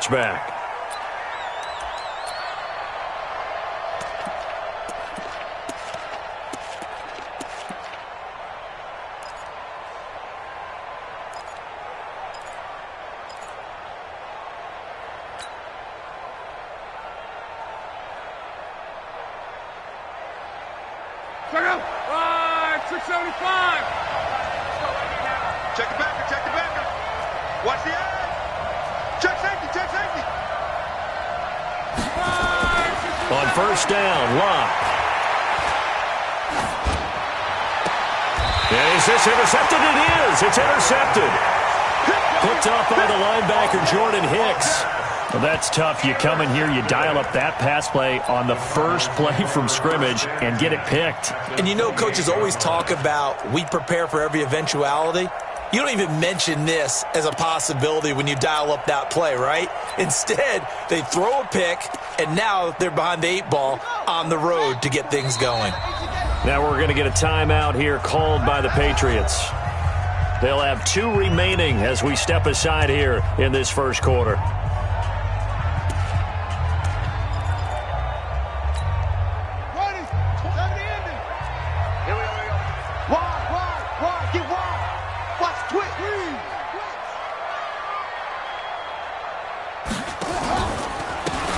touchback. Check out. 675. Check the backer, check the backer. Watch the edge. Check safety, check safety. On first down, Locke. And is this intercepted? It is. It's intercepted. Picked up by the linebacker, Jordan Hicks. Well, that's tough. You come in here, you dial up that pass play on the first play from scrimmage and get it picked. And you know, coaches always talk about we prepare for every eventuality. You don't even mention this as a possibility when you dial up that play, right? Instead, they throw a pick, and now they're behind the 8 ball on the road to get things going. Now we're going to get a timeout here called by the Patriots. They'll have 2 remaining as we step aside here in this first quarter.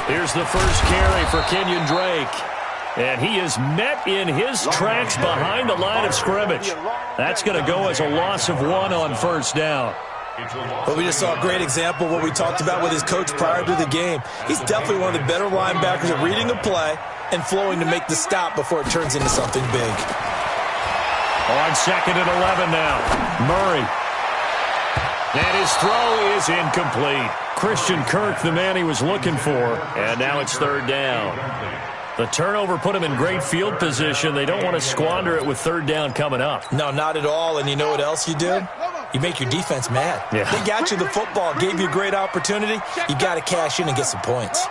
Here's the first carry for Kenyon Drake. And he is met in his tracks behind the line of scrimmage. That's going to go as a loss of 1 on first down. But we just saw a great example of what we talked about with his coach prior to the game. He's definitely one of the better linebackers at reading a play and flowing to make the stop before it turns into something big. On 2nd and 11 now, Murray. And his throw is incomplete. Christian Kirk, the man he was looking for, and now it's 3rd down. The turnover put him in great field position. They don't want to squander it with 3rd down coming up. No, not at all. And you know what else you do? You make your defense mad. Yeah. They got you the football, gave you a great opportunity. You got to cash in and get some points.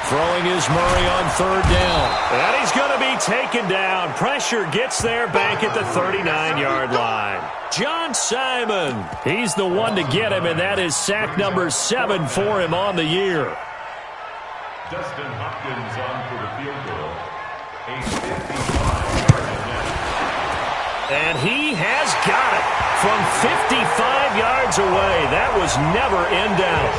Throwing is Murray on 3rd down. And he's going to be taken down. Pressure gets there back at the 39-yard line. John Simon, he's the one to get him, and that is sack number 7 for him on the year. Dustin Hopkins on for the field goal. A 55-yard attempt. And he has got it from 55 yards away. That was never in doubt.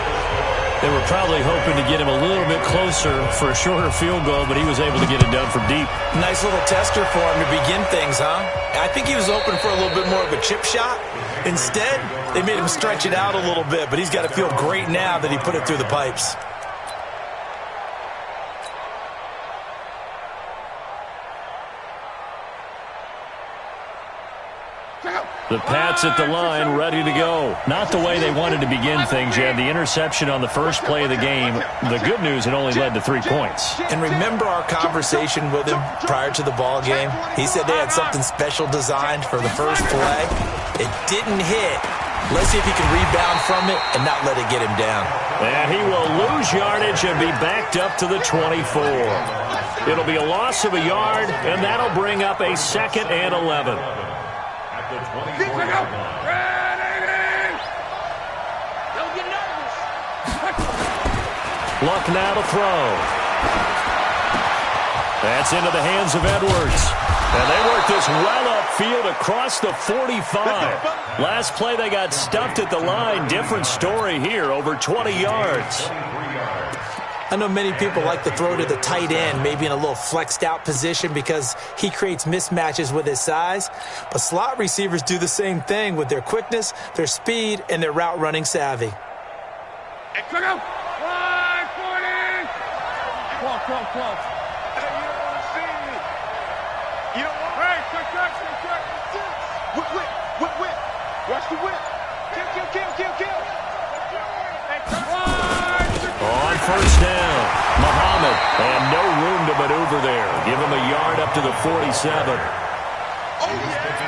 They were probably hoping to get him a little bit closer for a shorter field goal, but he was able to get it done from deep. Nice little tester for him to begin things, huh? I think he was open for a little bit more of a chip shot. Instead, they made him stretch it out a little bit, but he's got to feel great now that he put it through the pipes. The Pats at the line, ready to go. Not the way they wanted to begin things yet. The interception on the first play of the game. The good news, it only led to 3 points. And remember our conversation with him prior to the ball game? He said they had something special designed for the first play. It didn't hit. Let's see if he can rebound from it and not let it get him down. And he will lose yardage and be backed up to the 24. It'll be a loss of a yard, and that'll bring up a 2nd and 11. Luck now to throw. That's into the hands of Edwards. And they work this well upfield across the 45. Last play they got stuffed at the line. Different story here, over 20 yards. I know many people like to throw to the tight end, maybe in a little flexed out position because he creates mismatches with his size. But slot receivers do the same thing with their quickness, their speed, and their route running savvy. Hey, check out. 540. 12. Hey, you don't want to see me. You don't want Hey, check. Whip. Watch the whip. Kill. On first down, Muhammad, and no room to maneuver there. Give him a yard up to the 47.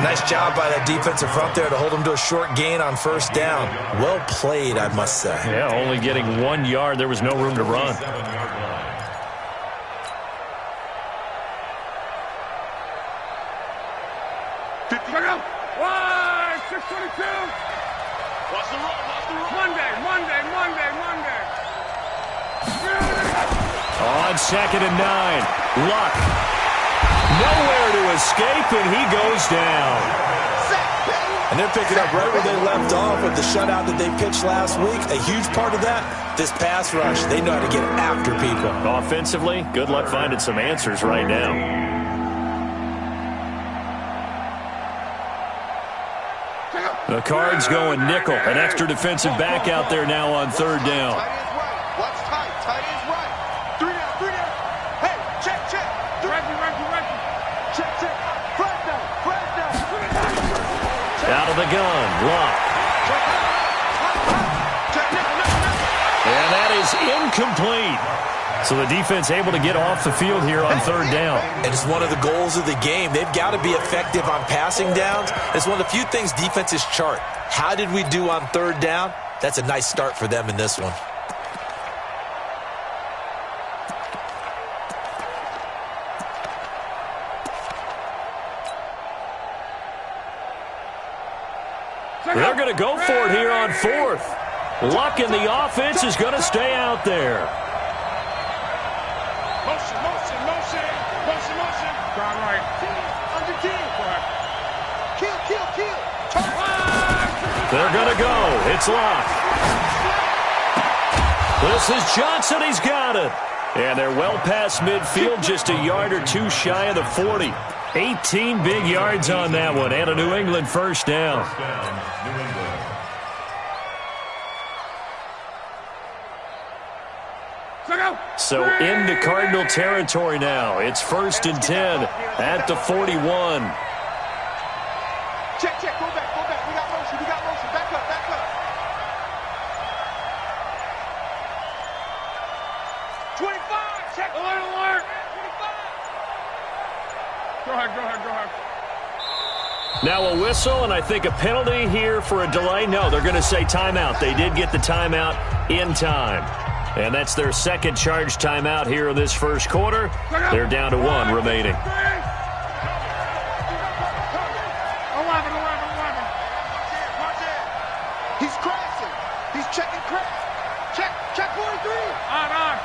Nice job by that defensive front there to hold him to a short gain on first down. Well played, I must say. Yeah, only getting 1 yard. There was no room to run. 622. On 2nd and 9, Luck. Nowhere to escape, and he goes down. And they're picking up right where they left off with the shutout that they pitched last week. A huge part of that, this pass rush. They know how to get after people. Offensively, good luck finding some answers right now. The Cards going nickel. An extra defensive back out there now on 3rd down. Tight ends right. Watch tight. Tight ends right. 3 down. 3 down. Hey, check. Reggie. Check. Flag down. Out of the gun, Luck. And that is incomplete. So the defense able to get off the field here on 3rd down. And it's one of the goals of the game. They've got to be effective on passing downs. It's one of the few things defenses chart. How did we do on 3rd down? That's a nice start for them in this one. They're going to go for it here on 4th. Luck in the offense is going to stay out there. Motion. Gone right. Under team. Kill. They're going to go. It's Luck. This is Johnson. He's got it. And they're well past midfield, just a yard or two shy of the 40. 18 big yards on that one, and a New England first down. So into Cardinal territory now. It's 1st and 10 at the 41. Check. Go back. We got motion. Back up. Check. Alert. 25. Go ahead. Now a whistle, and I think a penalty here for a delay. No, they're going to say timeout. They did get the timeout in time. And that's their second charge timeout here in this first quarter. They're down to 1 remaining. 11. He's crashing. He's checking crash. Check 43. On.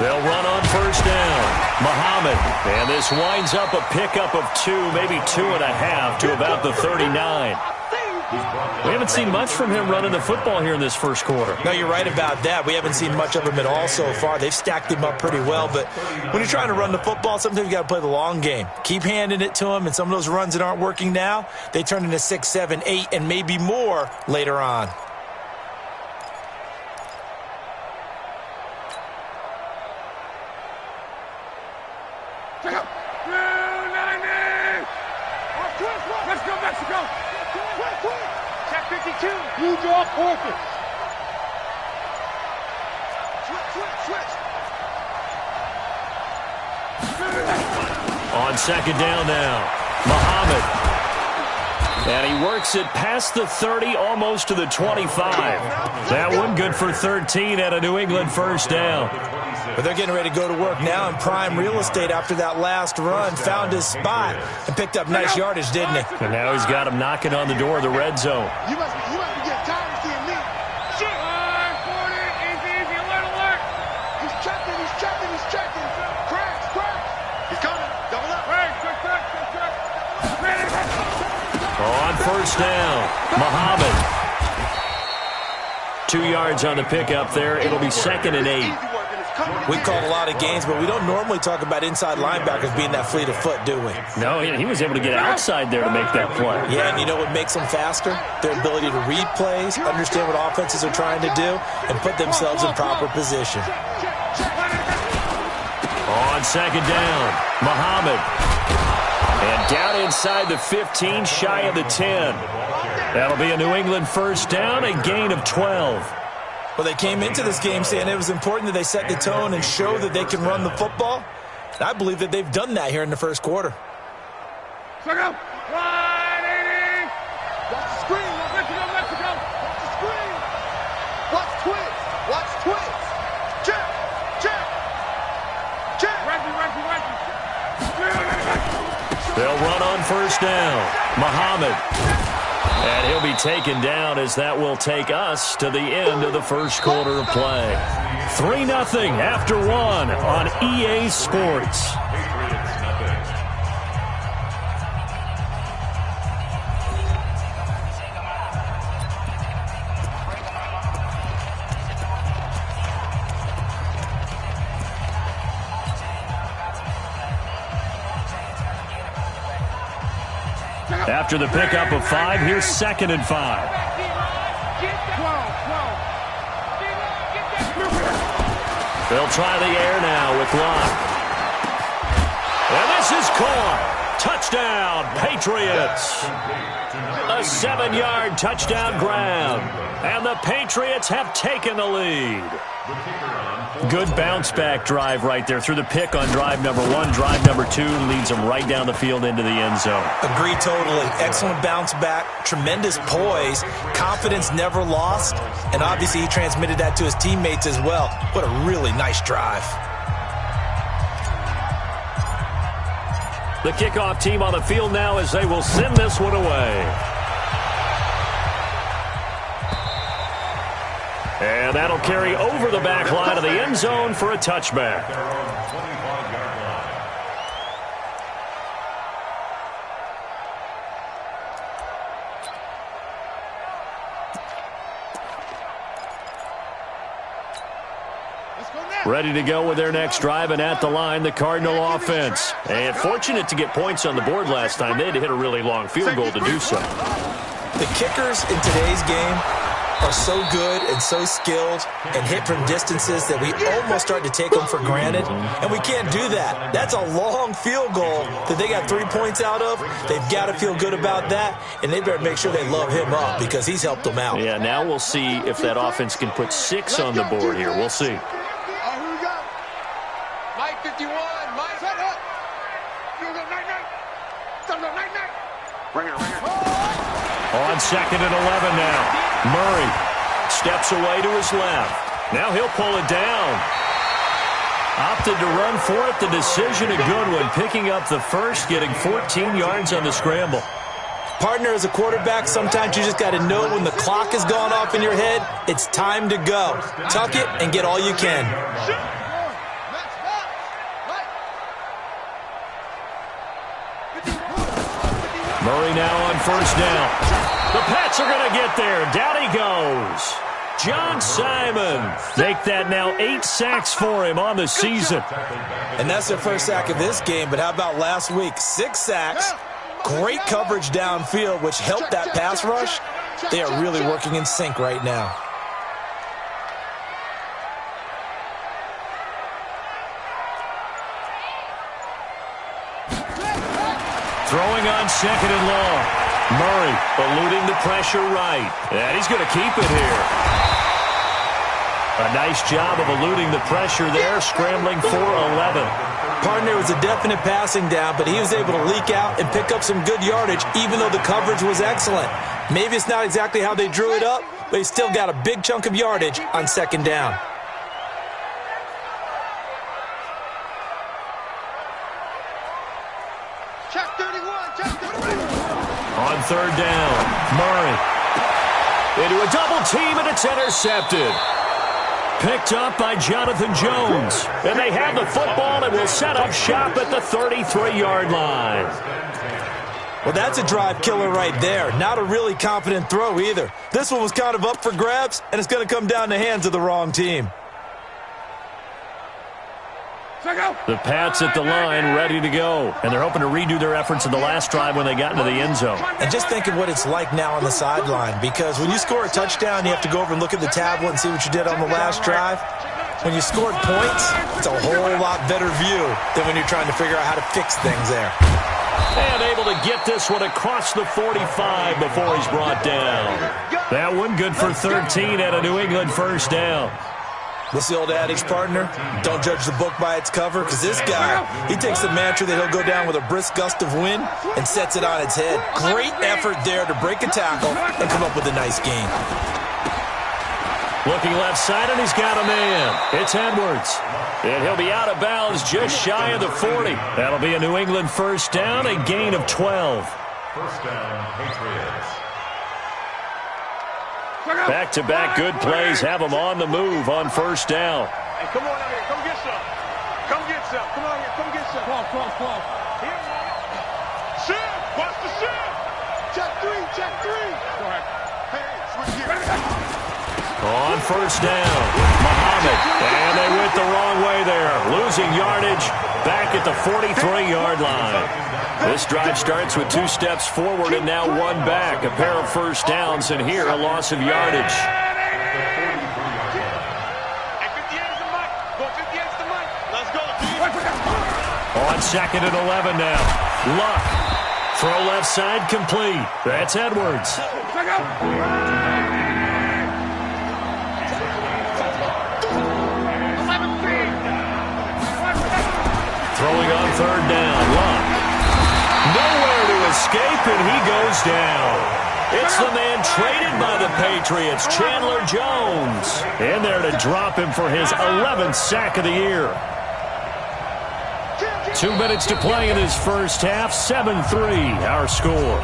They'll run on 1st down. Muhammad. And this winds up a pickup of 2, maybe 2.5 to about the 39. We haven't seen much from him running the football here in this first quarter. No, you're right about that. We haven't seen much of him at all so far. They've stacked him up pretty well, but when you're trying to run the football, sometimes you got to play the long game. Keep handing it to him, and some of those runs that aren't working now, they turn into 6, 7, 8, and maybe more later on. Let's go, Mexico! Check 52. You draw forfeit. Switch. On 2nd down now, Muhammad. And he works it past the 30, almost to the 25. That one good for 13 at a New England first down. But they're getting ready to go to work now in prime real estate after that last run. Found his spot and picked up nice yardage, didn't he? And now he's got him knocking on the door of the red zone. You must be getting tired of seeing me. Shit! 40, easy, alert. He's checking. Crash. He's coming. Double up. Hey, check. On 1st down, Muhammad. 2 yards on the pickup there. It'll be 2nd and 8. We called a lot of games, but we don't normally talk about inside linebackers being that fleet of foot, do we? No, he was able to get outside there to make that play. Yeah, and you know what makes them faster? Their ability to read plays, understand what offenses are trying to do, and put themselves in proper position. On 2nd down, Muhammad. And down inside the 15, shy of the 10. That'll be a New England first down, a gain of 12. Well, they came into this game saying it was important that they set the tone and show that they can run the football. And I believe that they've done that here in the first quarter. Check out. 180. Watch the screen. Mexico. Watch the screen. Watch twins. Check. Reggie. They'll run on 1st down. Muhammad. And And he'll be taken down as that will take us to the end of the first quarter of play. 3-0 after 1 on EA Sports. After the pickup of 5, here's 2nd and 5. They'll try the air now with Locke. And this is caught. Touchdown, Patriots. A 7-yard touchdown grab. And the Patriots have taken the lead. Good bounce-back drive right there through the pick on drive number 1. Drive number 2 leads them right down the field into the end zone. Agree totally. Excellent bounce-back, tremendous poise, confidence never lost, and obviously he transmitted that to his teammates as well. What a really nice drive. The kickoff team on the field now as they will send this one away. And that'll carry over the back line of the end zone for a touchback. Ready to go with their next drive, and at the line, the Cardinal offense. And fortunate to get points on the board last time. They had to hit a really long field goal to do so. The kickers in today's game are so good and so skilled and hit from distances that we almost start to take them for granted, and we can't do that. That's a long field goal that they got 3 points out of. They've got to feel good about that, and they better make sure they love him up because he's helped them out. Yeah, now we'll see if that offense can put 6 on the board here. We'll see. Here we go. Mike 51, Mike. Set up. Field goal, night. Field goal, night. Ringer. On 2nd and 11 now. Murray steps away to his left. Now he'll pull it down. Opted to run for it. The decision a good one. Picking up the first, getting 14 yards on the scramble. Partner, as a quarterback, sometimes you just got to know when the clock has gone off in your head, it's time to go. Tuck it and get all you can. Murray now on first down. The Pats are going to get there. Down he goes. John Simon. Make that now 8 sacks for him on the season. And that's their first sack of this game, but how about last week? 6 sacks, great coverage downfield, which helped that pass rush. They are really working in sync right now. Throwing on 2nd and long. Murray eluding the pressure right. And he's going to keep it here. A nice job of eluding the pressure there, scrambling for 11. Partner, was a definite passing down, but he was able to leak out and pick up some good yardage, even though the coverage was excellent. Maybe it's not exactly how they drew it up, but he still got a big chunk of yardage on 2nd down. Check 31. On 3rd down, Murray into a double team, and it's intercepted. Picked up by Jonathan Jones. And they have the football and will set up shop at the 33-yard line. Well, that's a drive killer right there. Not a really confident throw either. This one was kind of up for grabs, and it's going to come down the hands of the wrong team. The Pats at the line ready to go. And they're hoping to redo their efforts in the last drive when they got into the end zone. And just think of what it's like now on the sideline, because when you score a touchdown, you have to go over and look at the tablet and see what you did on the last drive. When you scored points, it's a whole lot better view than when you're trying to figure out how to fix things there. And able to get this one across the 45 before he's brought down. That one good for 13 at a New England first down. What's the old adage, partner? Don't judge the book by its cover, because this guy, he takes the mantra that he'll go down with a brisk gust of wind and sets it on its head. Great effort there to break a tackle and come up with a nice gain. Looking left side, and he's got a man. It's Edwards. And he'll be out of bounds just shy of the 40. That'll be a New England first down, a gain of 12. First down, Patriots. Back-to-back good plays have them on the move on first down. Hey, come on out here. Come get some. Come get some. Come on here. Come get some. Call. Here. Shift. Watch the shift. Check three. Go ahead. Hey, switch gears. On first down, Muhammad. And they went the wrong way there. Losing yardage back at the 43-yard line. This drive starts with 2 steps forward and now 1 back. A pair of first downs, and here a loss of yardage. On 2nd and 11 now. Luck. Throw left side complete. That's Edwards. Throwing on 3rd down. Luck. Nowhere to escape, and he goes down. It's the man traded by the Patriots, Chandler Jones. In there to drop him for his 11th sack of the year. 2 minutes to play in his first half. 7-3, our score.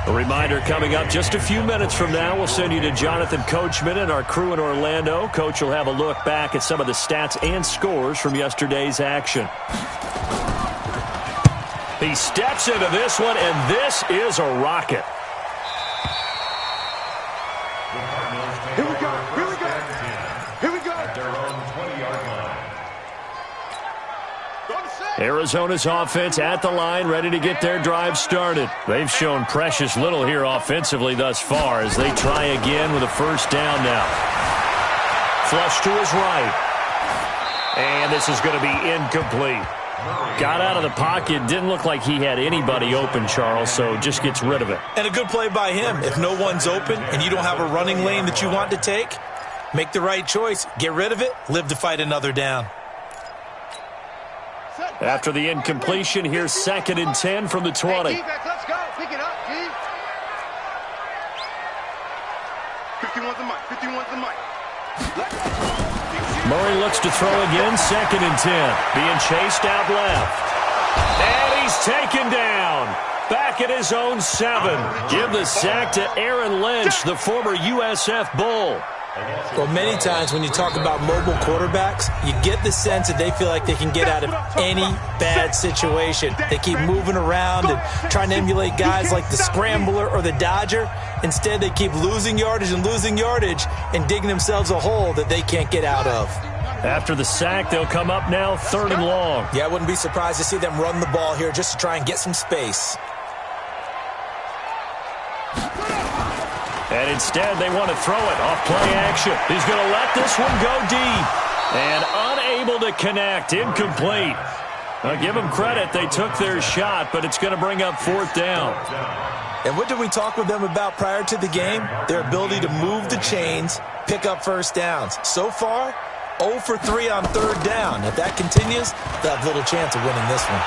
A reminder coming up just a few minutes from now. We'll send you to Jonathan Coachman and our crew in Orlando. Coach will have a look back at some of the stats and scores from yesterday's action. He steps into this one, and this is a rocket. Here we go. At their own 20-yard line. Arizona's offense at the line, ready to get their drive started. They've shown precious little here offensively thus far as they try again with a first down now. Flush to his right. And this is going to be incomplete. Got out of the pocket. Didn't look like he had anybody open, Charles, so just gets rid of it. And a good play by him. If no one's open and you don't have a running lane that you want to take, make the right choice. Get rid of it. Live to fight another down. After the incompletion, here's 2nd and 10 from the 20. Hey, let's go. Pick it up, G. 51's the mic. 51's the mic. Murray looks to throw again. 2nd and 10. Being chased out left. And he's taken down. Back at his own 7. Give the sack to Aaron Lynch, the former USF Bull. Well, many times when you talk about mobile quarterbacks, you get the sense that they feel like they can get out of any bad situation. They keep moving around and trying to emulate guys like the Scrambler or the Dodger. Instead, they keep losing yardage and digging themselves a hole that they can't get out of. After the sack, they'll come up now 3rd and long. Yeah, I wouldn't be surprised to see them run the ball here just to try and get some space. And instead, they want to throw it off play action. He's going to let this one go deep. And unable to connect. Incomplete. I'll give them credit. They took their shot, but it's going to bring up 4th down. And what did we talk with them about prior to the game? Their ability to move the chains, pick up first downs. So far, 0 for 3 on 3rd down. If that continues, they'll have little chance of winning this one.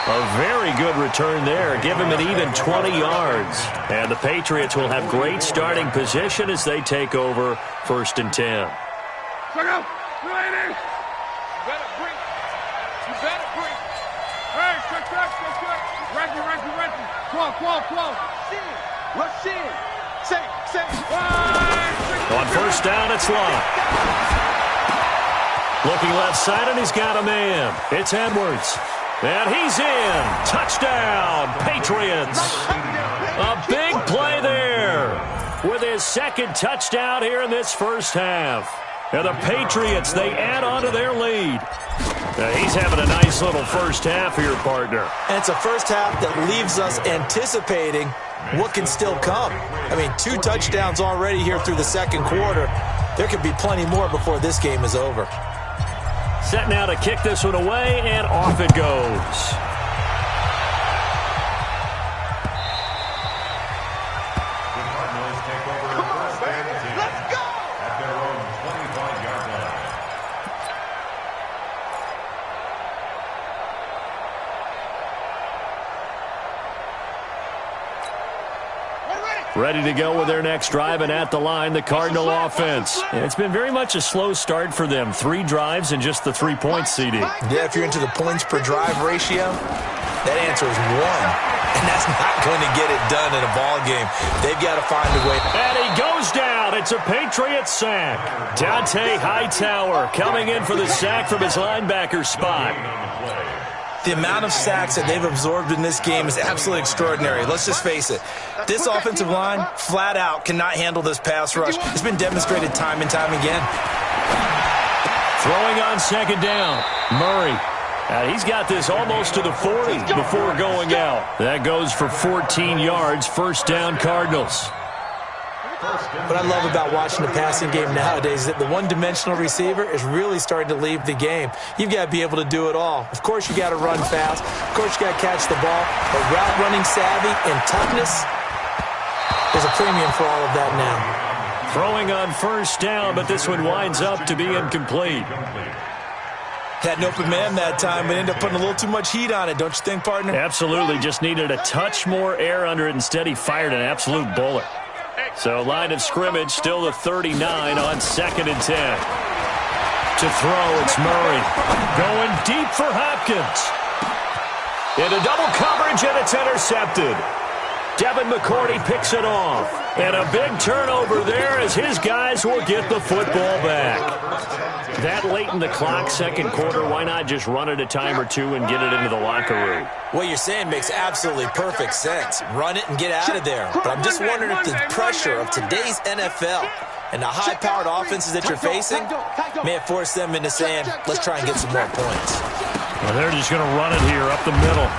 A very good return there. Give him an even 20 yards. And the Patriots will have great starting position as they take over 1st and 10. Check out. Lady. You better break. Hey, check. Reggie. Close. Rush in. Say. On first down, it's Luck. Looking left side, and he's got a man. It's Edwards. And he's in. Touchdown, Patriots. A big play there with his 2nd touchdown here in this first half. And the Patriots, they add on to their lead. Now he's having a nice little first half here, partner. And it's a first half that leaves us anticipating what can still come. I mean, 2 touchdowns already here through the 2nd quarter. There could be plenty more before this game is over. Set now to kick this one away, and off it goes. The Cardinals take over 1st and 10 at their own 25-yard line. We're ready. ready to go with their next drive, and at the line, the Cardinal offense. And it's been very much a slow start for them. 3 drives and just the 3 points, CD. Yeah, if you're into the points per drive ratio, that answer is 1. And that's not going to get it done in a ball game. They've got to find a way. And he goes down. It's a Patriot sack. Dante Hightower coming in for the sack from his linebacker spot. The amount of sacks that they've absorbed in this game is absolutely extraordinary. Let's just face it. This offensive line, flat out, cannot handle this pass rush. It's been demonstrated time and time again. Throwing on second down, Murray. He's got this almost to the 40 before going out. That goes for 14 yards, first down Cardinals. What I love about watching the passing game nowadays is that the one-dimensional receiver is really starting to leave the game. You've got to be able to do it all. Of course, you got to run fast. Of course, you got to catch the ball. But route running savvy and toughness, there's a premium for all of that now. Throwing on first down, but this one winds up to be incomplete. Had an open man that time, but ended up putting a little too much heat on it, don't you think, partner? Absolutely. Just needed a touch more air under it. Instead, he fired an absolute bullet. So line of scrimmage, still the 39 on 2nd and 10. To throw, it's Murray. Going deep for Hopkins. Into double coverage, and it's intercepted. Devin McCourty picks it off. And a big turnover there as his guys will get the football back. That late in the clock, second quarter, why not just run it a time or two and get it into the locker room? What you're saying makes absolutely perfect sense. Run it and get out of there. But I'm just wondering if the pressure of today's NFL and the high-powered offenses that you're facing may have forced them into saying, let's try and get some more points. Well, they're just going to run it here up the middle.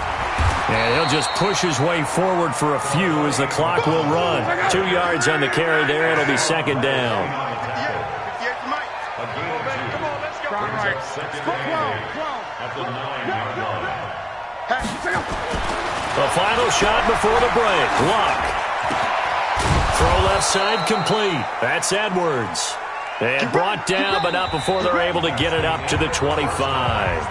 And he'll just push his way forward for a few as the clock will run. 2 yards on the carry there. It'll be second down. The final shot before the break. Luck. Throw left side complete. That's Edwards. And brought down, but not before they're able to get it up to the 25.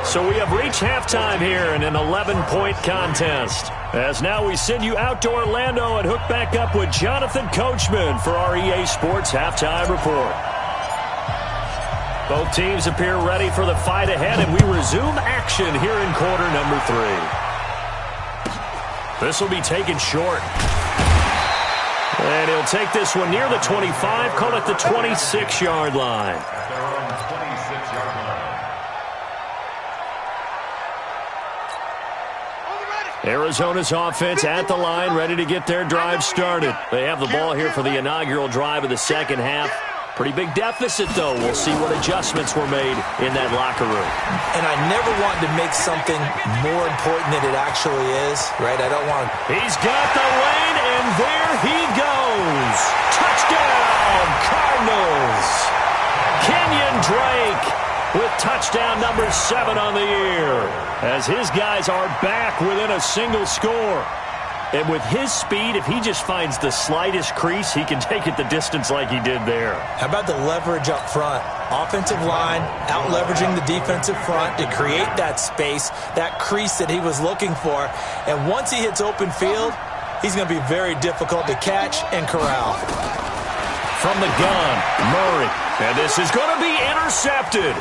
So we have reached halftime here in an 11-point contest. As now we send you out to Orlando and hook back up with Jonathan Coachman for our EA Sports Halftime Report. Both teams appear ready for the fight ahead, and we resume action here in quarter number 3. This will be taken short. And he'll take this one near the 25, call it the 26-yard line. Arizona's offense at the line, ready to get their drive started. They have the ball here for the inaugural drive of the second half. Pretty big deficit, though. We'll see what adjustments were made in that locker room. And I never want to make something more important than it actually is, right? I don't want to. He's got the lane, and there he goes. Touchdown, Cardinals. Kenyon Drake with touchdown number 7 on the year, as his guys are back within a single score. And with his speed, if he just finds the slightest crease, he can take it the distance like he did there. How about the leverage up front? Offensive line out-leveraging the defensive front to create that space, that crease that he was looking for. And once he hits open field, he's going to be very difficult to catch and corral. From the gun, Murray. And this is going to be intercepted.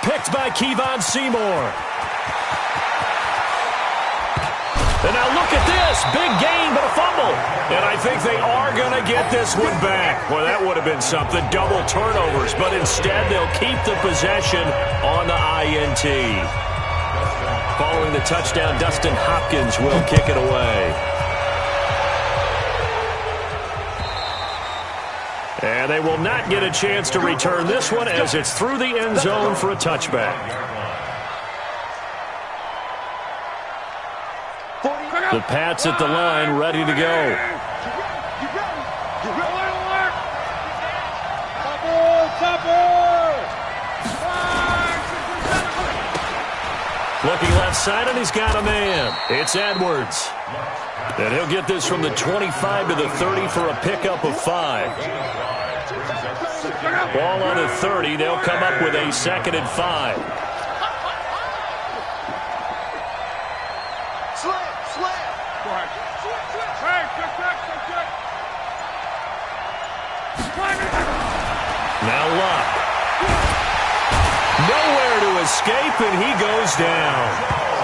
Picked by Kevon Seymour. And now look at this. Big gain, but a fumble. And I think they are going to get this one back. Well, that would have been something. Double turnovers. But instead, they'll keep the possession on the INT. Following the touchdown, Dustin Hopkins will kick it away. And they will not get a chance to return this one as it's through the end zone for a touchback. The Pats at the line, ready to go. Looking left side, and he's got a man. It's Edwards. And he'll get this from the 25 to the 30 for a pickup of 5. Ball on the 30. They'll come up with a 2nd and 5. Now Luck. Nowhere to escape, and he goes down.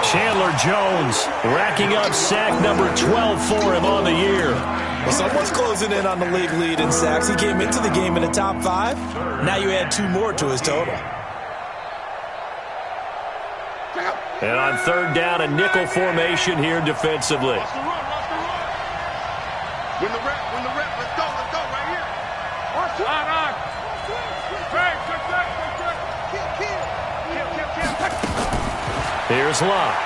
Chandler Jones racking up sack number 12 for him on the year. Well, someone's closing in on the league lead in sacks. He came into the game in the top 5. Now you add 2 more to his total. And on third down, a nickel formation here defensively. When the rep, let's go right here. On. Here's Luck.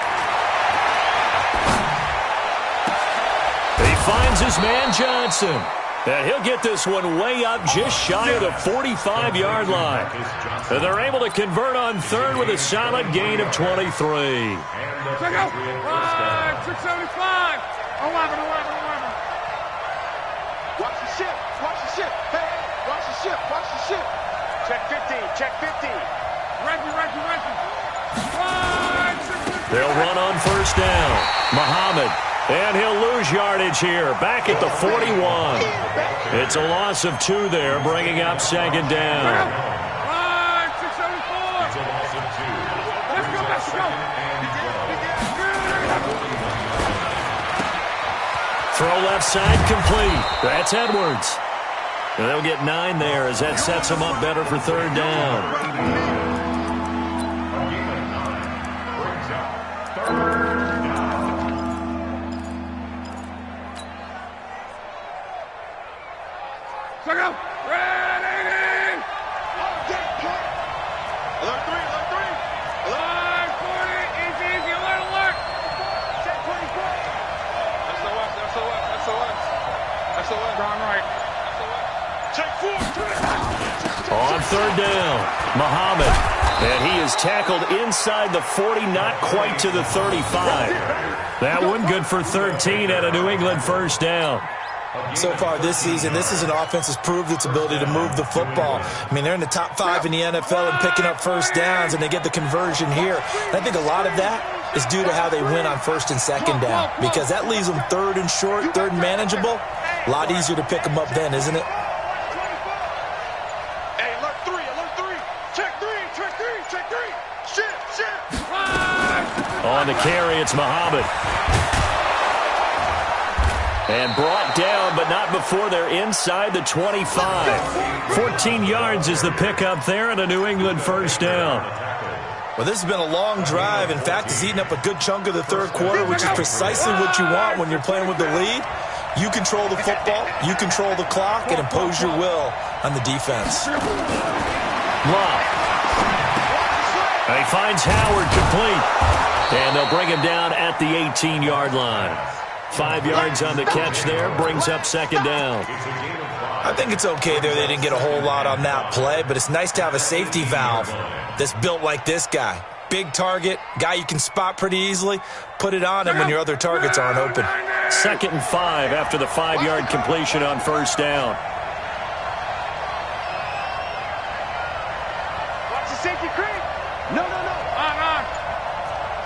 He finds his man Johnson. And he'll get this one way up just shy of the 45-yard line. And they're able to convert on third with a solid gain of 23. Check out. 675. 11. Watch the ship. Hey, watch the ship. Check 50. Reggie. They'll run on first down. Muhammad. And he'll lose yardage here. Back at the 41. It's a loss of 2 there, bringing up second down. 674. It's a loss of 2. Let's go. Throw left side complete. That's Edwards. And they'll get 9 there as that sets them up better for third down. On third down, Muhammad. And he is tackled inside the 40, not quite to the 35. That one good for 13 at a New England first down. So far this season, this is an offense that's proved its ability to move the football. I mean, they're in the top 5 in the NFL and picking up first downs, and they get the conversion here. And I think a lot of that is due to how they win on first and second down, because that leaves them third and short, third and manageable. A lot easier to pick them up then, isn't it? Hey, alert 3. Check 3. Shit. On the carry, it's Muhammad. And brought down, but not before they're inside the 25. 14 yards is the pickup there and a New England first down. Well, this has been a long drive. In fact, it's eaten up a good chunk of the third quarter, which is precisely what you want when you're playing with the lead. You control the football, you control the clock, and impose your will on the defense. Luck. He finds Howard complete. And they'll bring him down at the 18-yard line. 5 yards on the catch there, brings up second down. I think it's okay there. They didn't get a whole lot on that play, but it's nice to have a safety valve that's built like this guy. Big target, guy you can spot pretty easily. Put it on him when your other targets aren't open. 2nd and 5 after the 5-yard completion on first down. Watch the safety creep. No. On.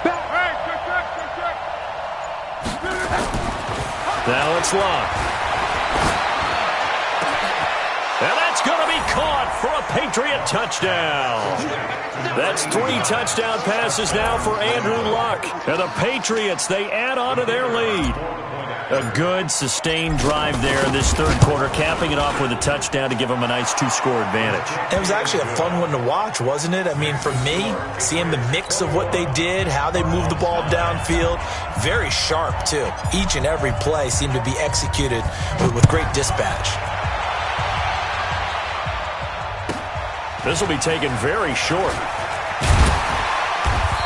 Hey, check. Now it's Luck. And that's going to be caught for a Patriot touchdown. That's 3 touchdown passes now for Andrew Luck. And the Patriots, they add on to their lead. A good, sustained drive there in this third quarter, capping it off with a touchdown to give them a nice 2-score advantage. It was actually a fun one to watch, wasn't it? I mean, for me, seeing the mix of what they did, how they moved the ball downfield, very sharp, too. Each and every play seemed to be executed with great dispatch. This will be taken very short.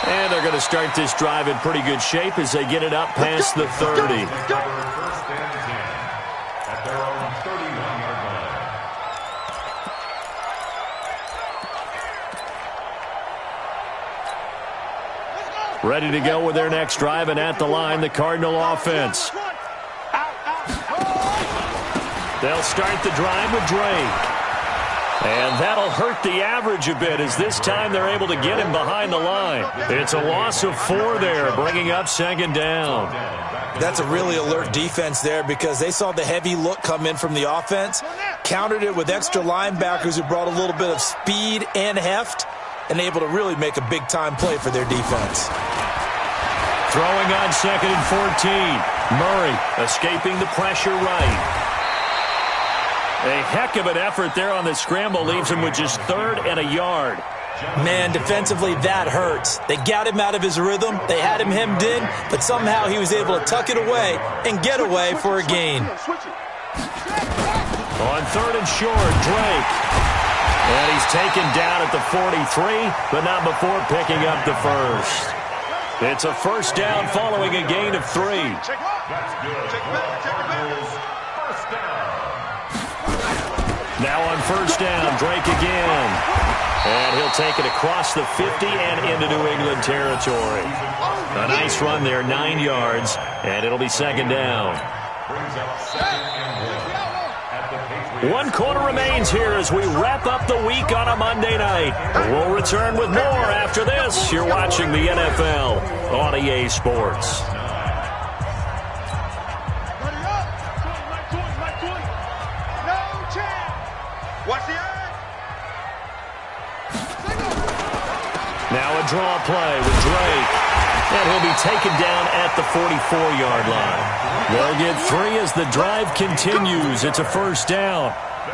And they're going to start this drive in pretty good shape as they get it up past the 30. First and 10 at their own 31-yard line. Ready to go with their next drive, and at the line, the Cardinal offense. They'll start the drive with Drake. And that'll hurt the average a bit as this time they're able to get him behind the line. It's a loss of 4 there, bringing up second down. That's a really alert defense there because they saw the heavy look come in from the offense, countered it with extra linebackers who brought a little bit of speed and heft, and able to really make a big-time play for their defense. Throwing on second and 14. Murray escaping the pressure right. A heck of an effort there on the scramble leaves him with just 3rd and a yard. Man, defensively, that hurts. They got him out of his rhythm. They had him hemmed in, but somehow he was able to tuck it away and get away for a gain. On 3rd and short, Drake. And he's taken down at the 43, but not before picking up the first. It's a first down following a gain of 3. That's good. First down. Now on first down, Drake again. And he'll take it across the 50 and into New England territory. A nice run there, 9 yards, and it'll be second down. 1 quarter remains here as we wrap up the week on a Monday night. We'll return with more after this. You're watching the NFL on EA Sports. Now a draw play with Drake. And he'll be taken down at the 44-yard line. They'll get 3 as the drive continues. It's a first down.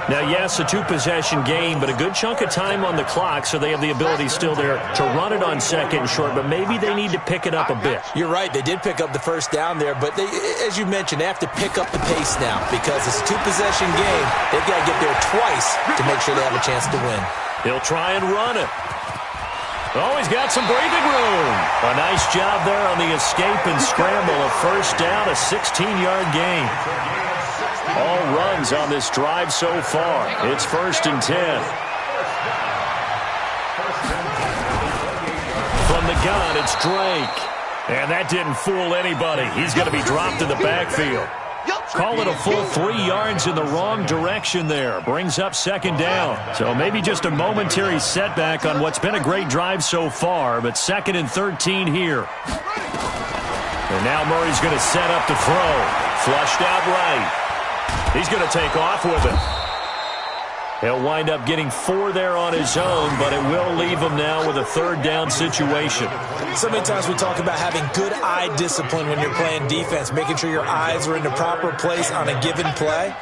Now, yes, a 2-possession game, but a good chunk of time on the clock, so they have the ability still there to run it on second and short, but maybe they need to pick it up a bit. You're right. They did pick up the first down there, but they, as you mentioned, they have to pick up the pace now because it's a 2-possession game. They've got to get there twice to make sure they have a chance to win. He'll try and run it. Oh, he's got some breathing room. A nice job there on the escape and scramble. A first down, a 16-yard gain. All runs on this drive so far. It's 1st and 10. From the gun, it's Drake. And that didn't fool anybody. He's going to be dropped in the backfield. Call it a full 3 yards in the wrong direction there. Brings up second down. So maybe just a momentary setback on what's been a great drive so far, but 2nd and 13 here. And now Murray's going to set up to throw. Flushed out right. He's going to take off with it. He'll wind up getting 4 there on his own, but it will leave him now with a 3rd down situation. So many times we talk about having good eye discipline when you're playing defense, making sure your eyes are in the proper place on a given play.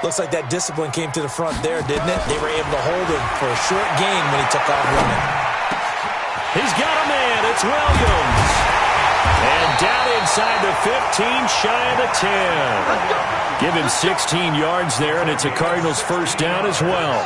Looks like that discipline came to the front there, didn't it? They were able to hold him for a short gain when he took off running. He's got a man. It's Williams. And down inside the 15, shy of the 10. Give him 16 yards there, and it's a Cardinals first down as well.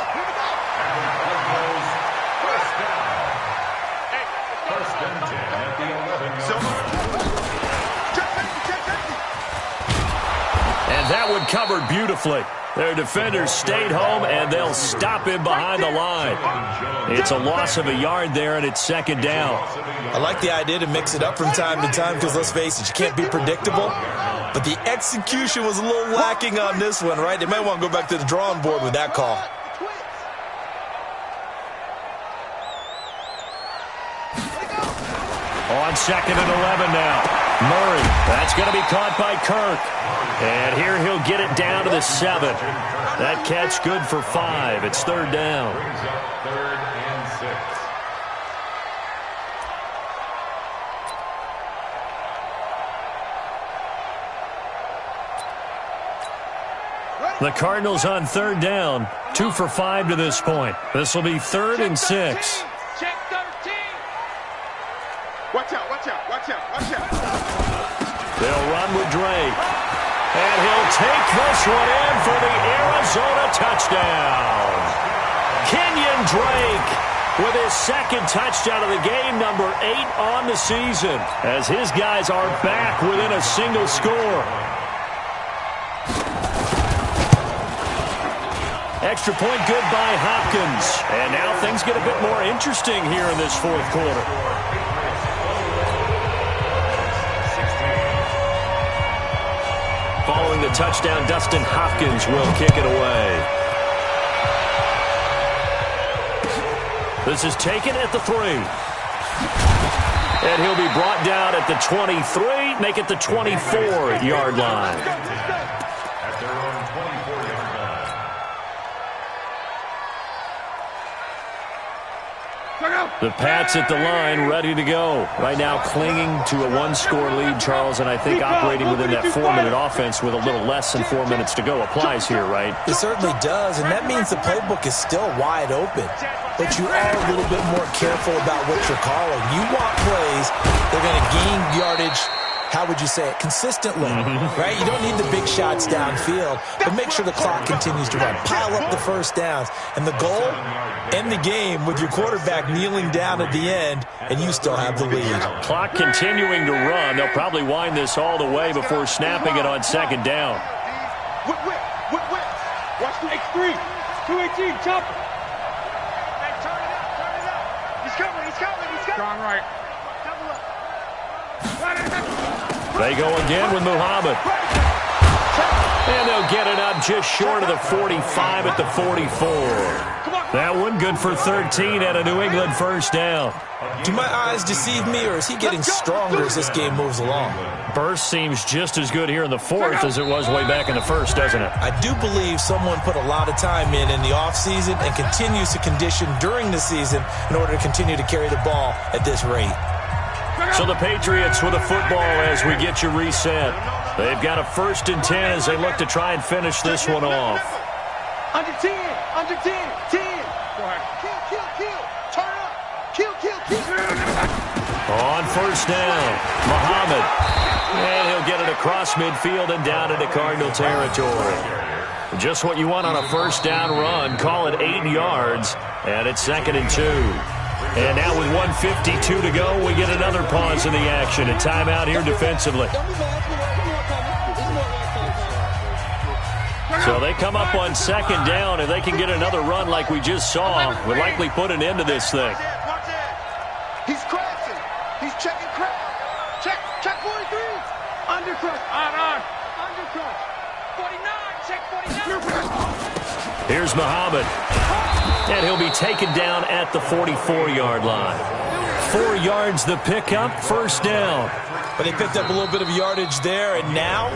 And that one covered beautifully. Their defenders stayed home, and they'll stop him behind the line. It's a loss of a yard there, and it's second down. I like the idea to mix it up from time to time because, let's face it, you can't be predictable. But the execution was a little lacking on this one, right? They might want to go back to the drawing board with that call. On 2nd and 11 now. Murray, that's going to be caught by Kirk. And here he'll get it down to the 7. That catch good for 5. It's 3rd down. Brings up 3rd and 6. The Cardinals on 3rd down. 2 for 5 to this point. This will be 3rd and 6. Check 13. Watch out, watch out, watch out, watch out. They'll run with Drake. And he'll take this one in for the Arizona touchdown. Kenyon Drake with his 2nd touchdown of the game, number 8 on the season, as his guys are back within a single score. Extra point good by Hopkins. And now things get a bit more interesting here in this 4th quarter. Following the touchdown, Dustin Hopkins will kick it away. This is taken at the 3. And he'll be brought down at the 23, make it the 24-yard line. At their own 24-yard line. The Pats at the line, ready to go. Right now clinging to a one-score lead, Charles, and I think operating within that 4-minute offense with a little less than 4 minutes to go applies here, right? It certainly does, and that means the playbook is still wide open. But you are a little bit more careful about what you're calling. You want plays that are going to gain yardage, how would you say it, consistently, right? You don't need the big shots downfield, but make sure the clock continues to run. Pile up the first downs. And the goal, end the game with your quarterback kneeling down at the end, and you still have the lead. Clock continuing to run. They'll probably wind this all the way before snapping it on second down. Whip. Watch the X3. 218, chop it. Strong right. They go again with Muhammad. And they'll get it up just short of the 45 at the 44. That one good for 13 and a New England first down. Do my eyes deceive me, or is he getting stronger as this game moves along? Burst seems just as good here in the fourth as it was way back in the first, doesn't it? I do believe someone put a lot of time in the offseason and continues to condition during the season in order to continue to carry the ball at this rate. So the Patriots with a football as we get you reset. They've got a 1st and 10 as they look to try and finish this one off. Under 10. Go ahead. Kill. Turn up. Kill. On first down, Muhammad. And he'll get it across midfield and down into Cardinal territory. Just what you want on a first down run. Call it 8 yards, and it's 2nd and 2. And now with 1:52 to go, we get another pause in the action. A timeout here defensively. So they come up on 2nd down, and they can get another run like we just saw. Would likely put an end to this thing. He's crashing. He's checking crash. Check 43. Undercrush. On. Undercrush. 49. Check 49. Here's Muhammad. And he'll be taken down at the 44-yard line. 4 yards the pickup, first down. But they picked up a little bit of yardage there, and now,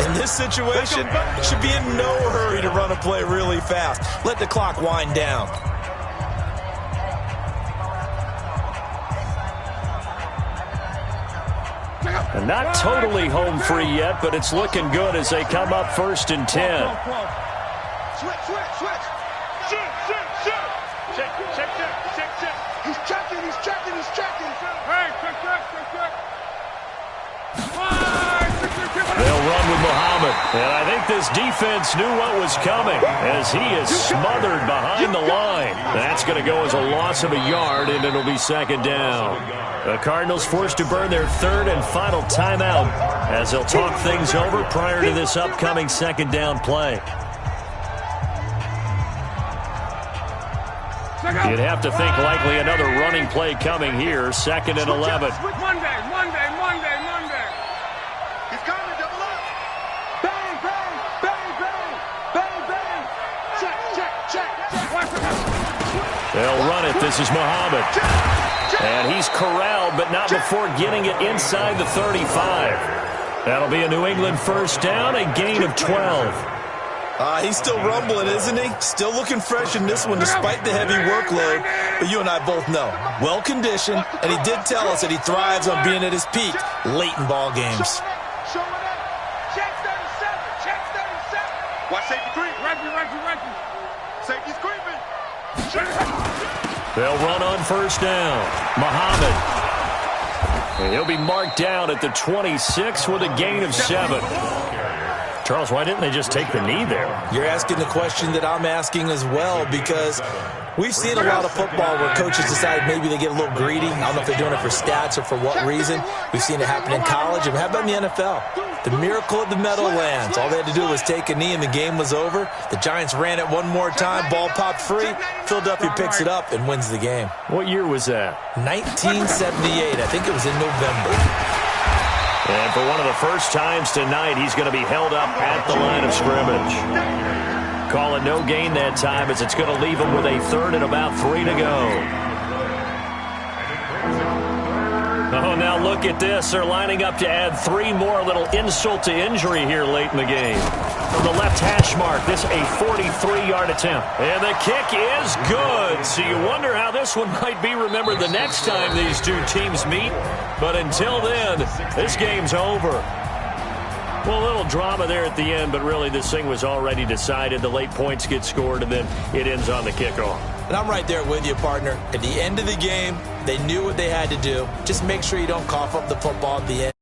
in this situation, should be in no hurry to run a play really fast. Let the clock wind down. And not totally home free yet, but it's looking good as they come up 1st and 10. Switch. Check. He's checking. Hey, check. They'll run with Muhammad. And I think this defense knew what was coming as he is smothered behind the line. That's going to go as a loss of a yard, and it'll be 2nd down. The Cardinals forced to burn their 3rd and final timeout as they'll talk things over prior to this upcoming 2nd down play. You'd have to think likely another running play coming here. 2nd and 11. Monday. He's coming, double up. Bang. Check. They'll run it. This is Muhammad. And he's corralled, but not before getting it inside the 35. That'll be a New England first down, a gain of 12. He's still rumbling, isn't he? Still looking fresh in this one despite the heavy workload. But you and I both know, well-conditioned, and he did tell us that he thrives on being at his peak late in ball games. Check 37. Watch safety creep. Reggie. Safety's creeping. They'll run on first down. Muhammad. And he'll be marked down at the 26 with a gain of 7. Charles, why didn't they just take the knee there? You're asking the question that I'm asking as well, because we've seen a lot of football where coaches decide maybe they get a little greedy. I don't know if they're doing it for stats or for what reason. We've seen it happen in college, and how about in the NFL? The miracle of the Meadowlands. All they had to do was take a knee, and the game was over. The Giants ran it one more time. Ball popped free. Philadelphia picks it up and wins the game. What year was that? 1978. I think it was in November. And for one of the first times tonight, he's going to be held up at the line of scrimmage. Call it no gain that time as it's going to leave him with a 3rd and about 3 to go. Oh, now look at this. They're lining up to add 3 more, a little insult to injury here late in the game. From the left hash mark, this a 43-yard attempt. And the kick is good. So you wonder how this one might be remembered the next time these two teams meet. But until then, this game's over. Well, a little drama there at the end, but really this thing was already decided. The late points get scored, and then it ends on the kickoff. And I'm right there with you, partner. At the end of the game, they knew what they had to do. Just make sure you don't cough up the football at the end.